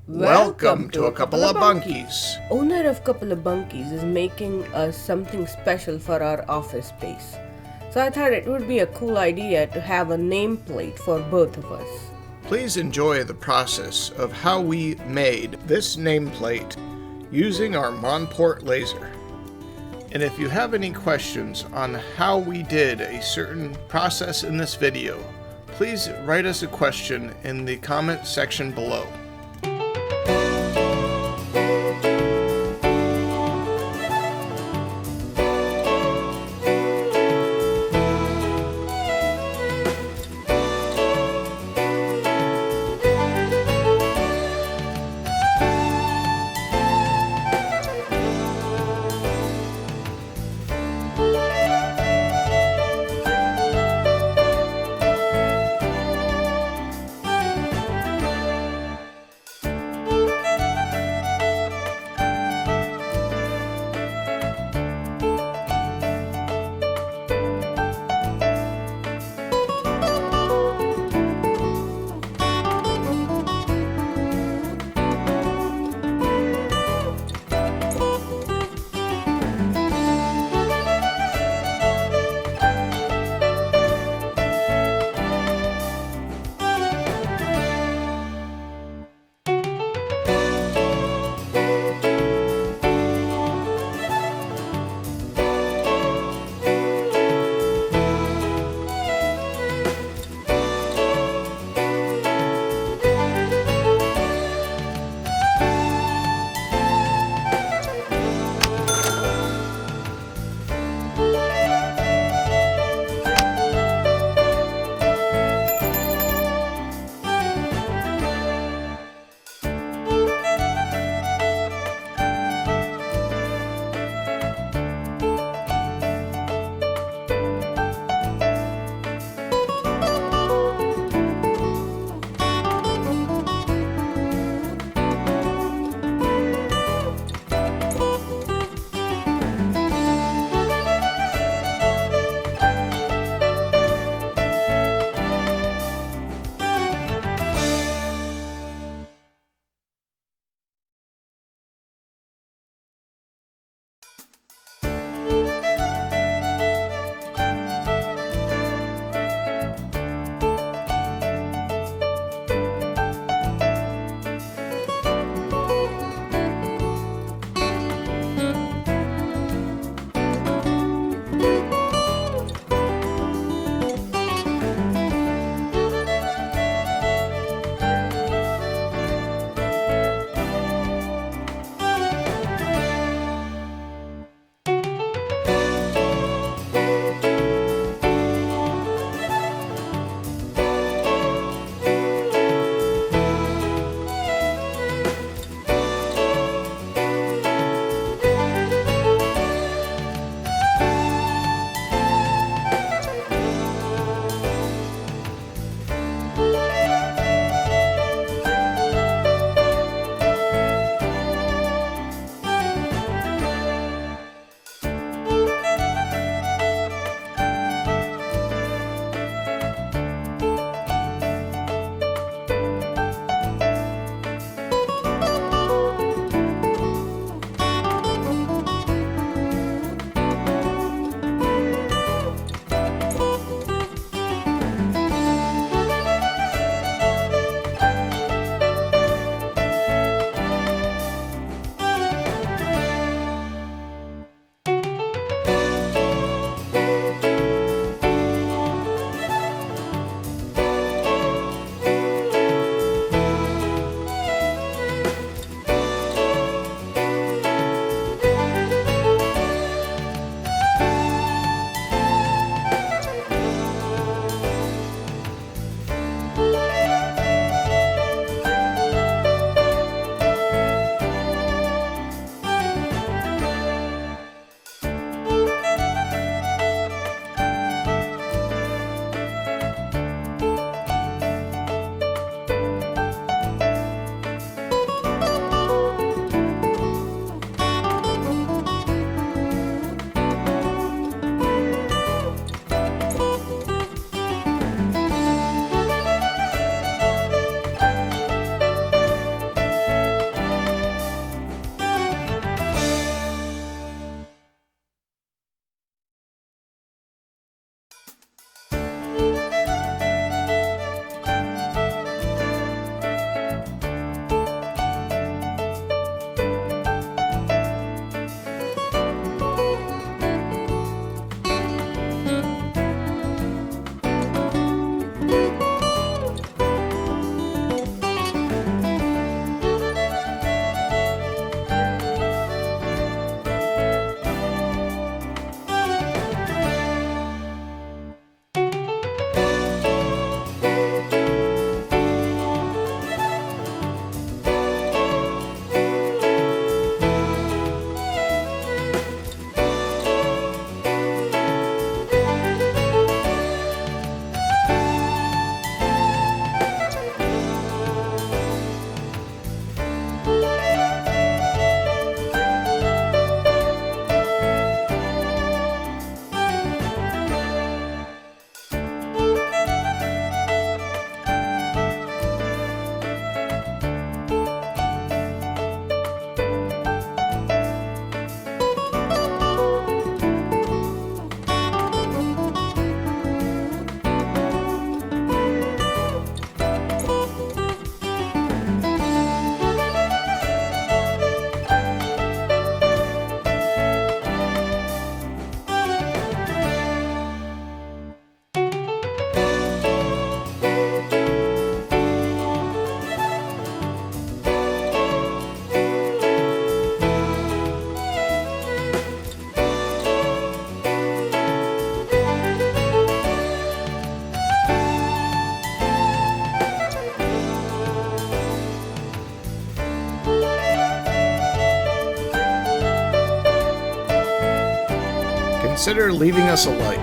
Welcome to a couple of bunkies. Owner of Couple of Bunkies is making us something special for our office space. So I thought it would be a cool idea to have a nameplate for both of us. Please enjoy the process of how we made this nameplate using our Monport laser. And if you have any questions on how we did a certain process in this video, please write us a question in the comment section below. consider leaving us a like.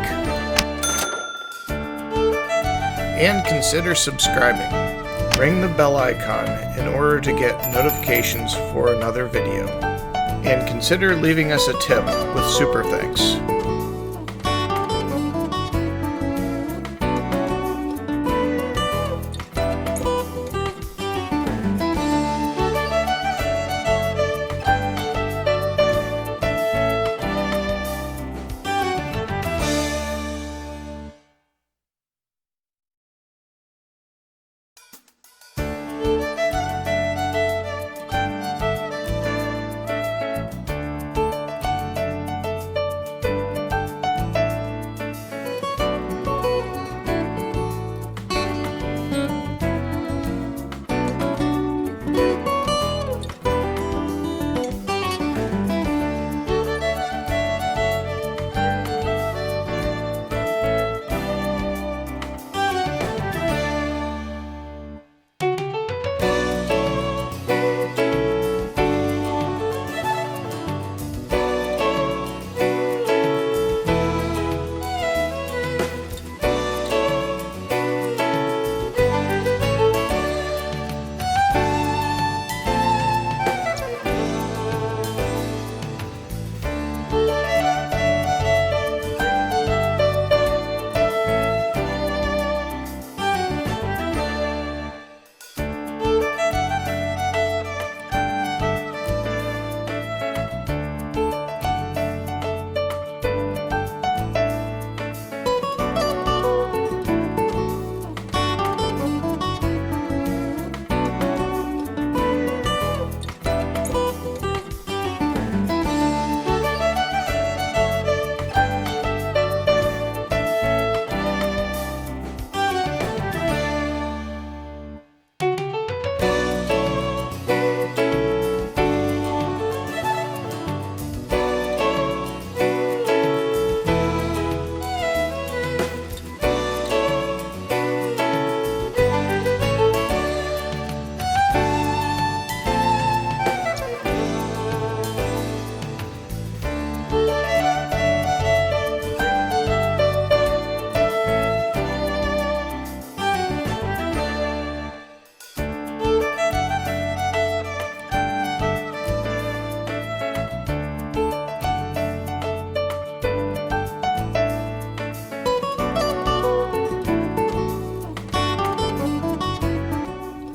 And consider subscribing. Ring the bell icon in order to get notifications for another video. And consider leaving us a tip with super thanks.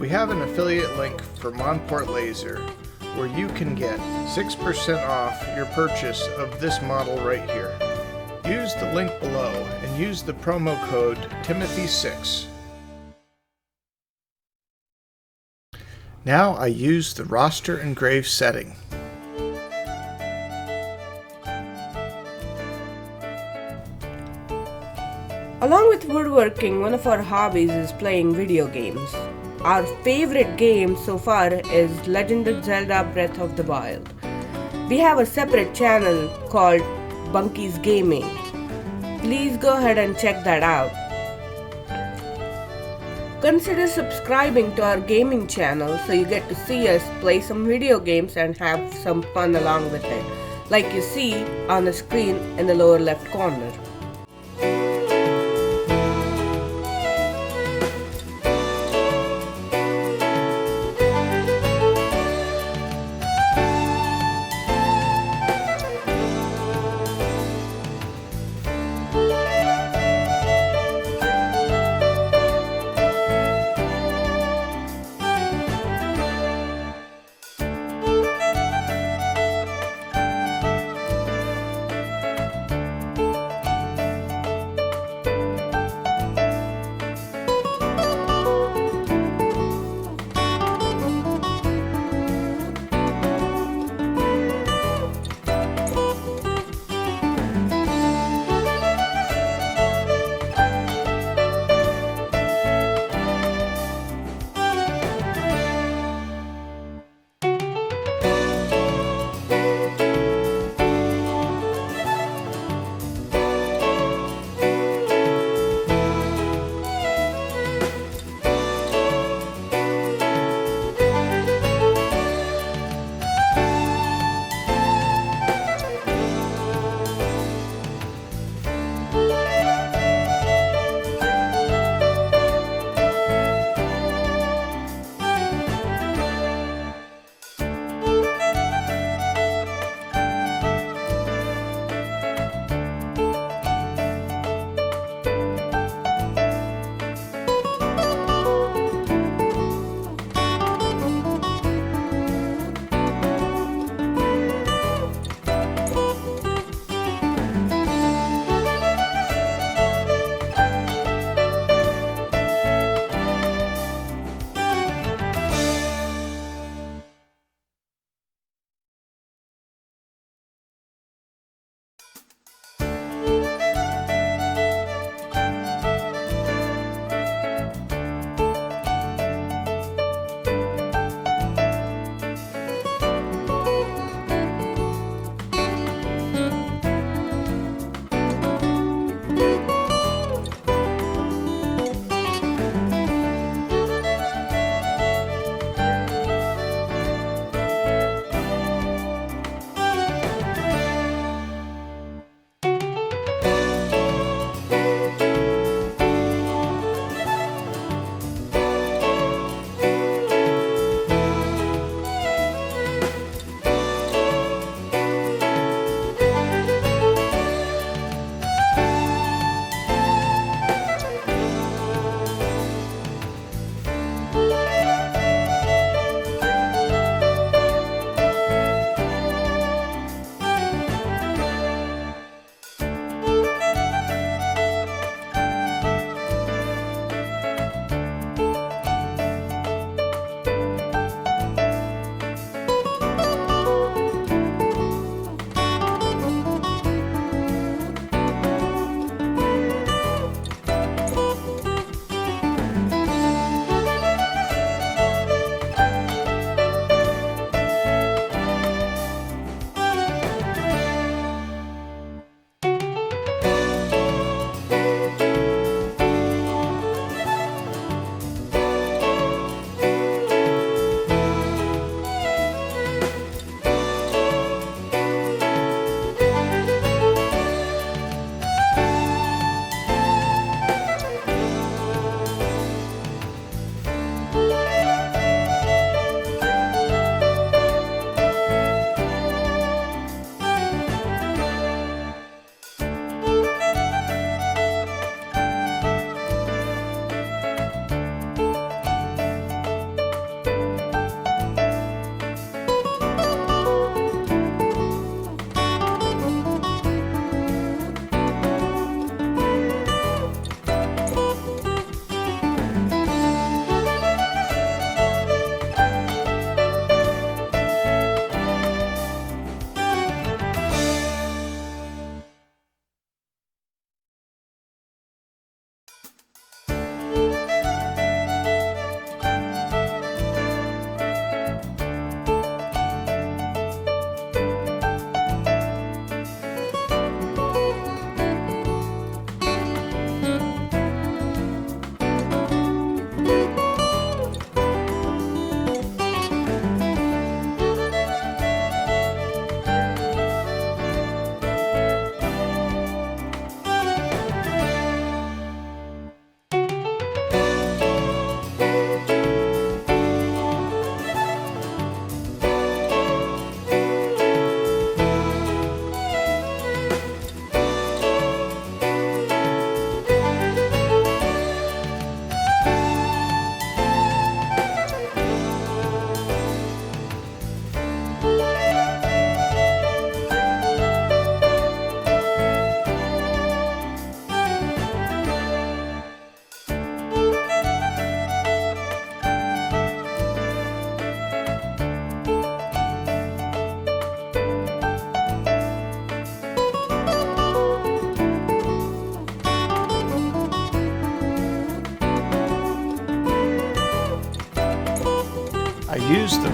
We have an affiliate link for Monport Laser where you can get 6% off your purchase of this model right here. Use the link below and use the promo code Timothy6. Now I use the roster engrave setting. Along with woodworking, one of our hobbies is playing video games. Our favorite game so far is Legend of Zelda Breath of the Wild. We have a separate channel called Bunky's Gaming. Please go ahead and check that out. Consider subscribing to our gaming channel so you get to see us play some video games and have some fun along with it, like you see on the screen in the lower left corner.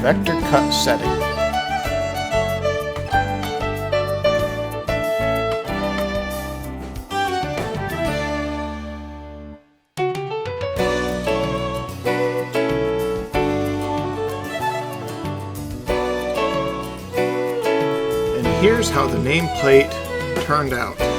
vector cut setting. And here's how the nameplate turned out.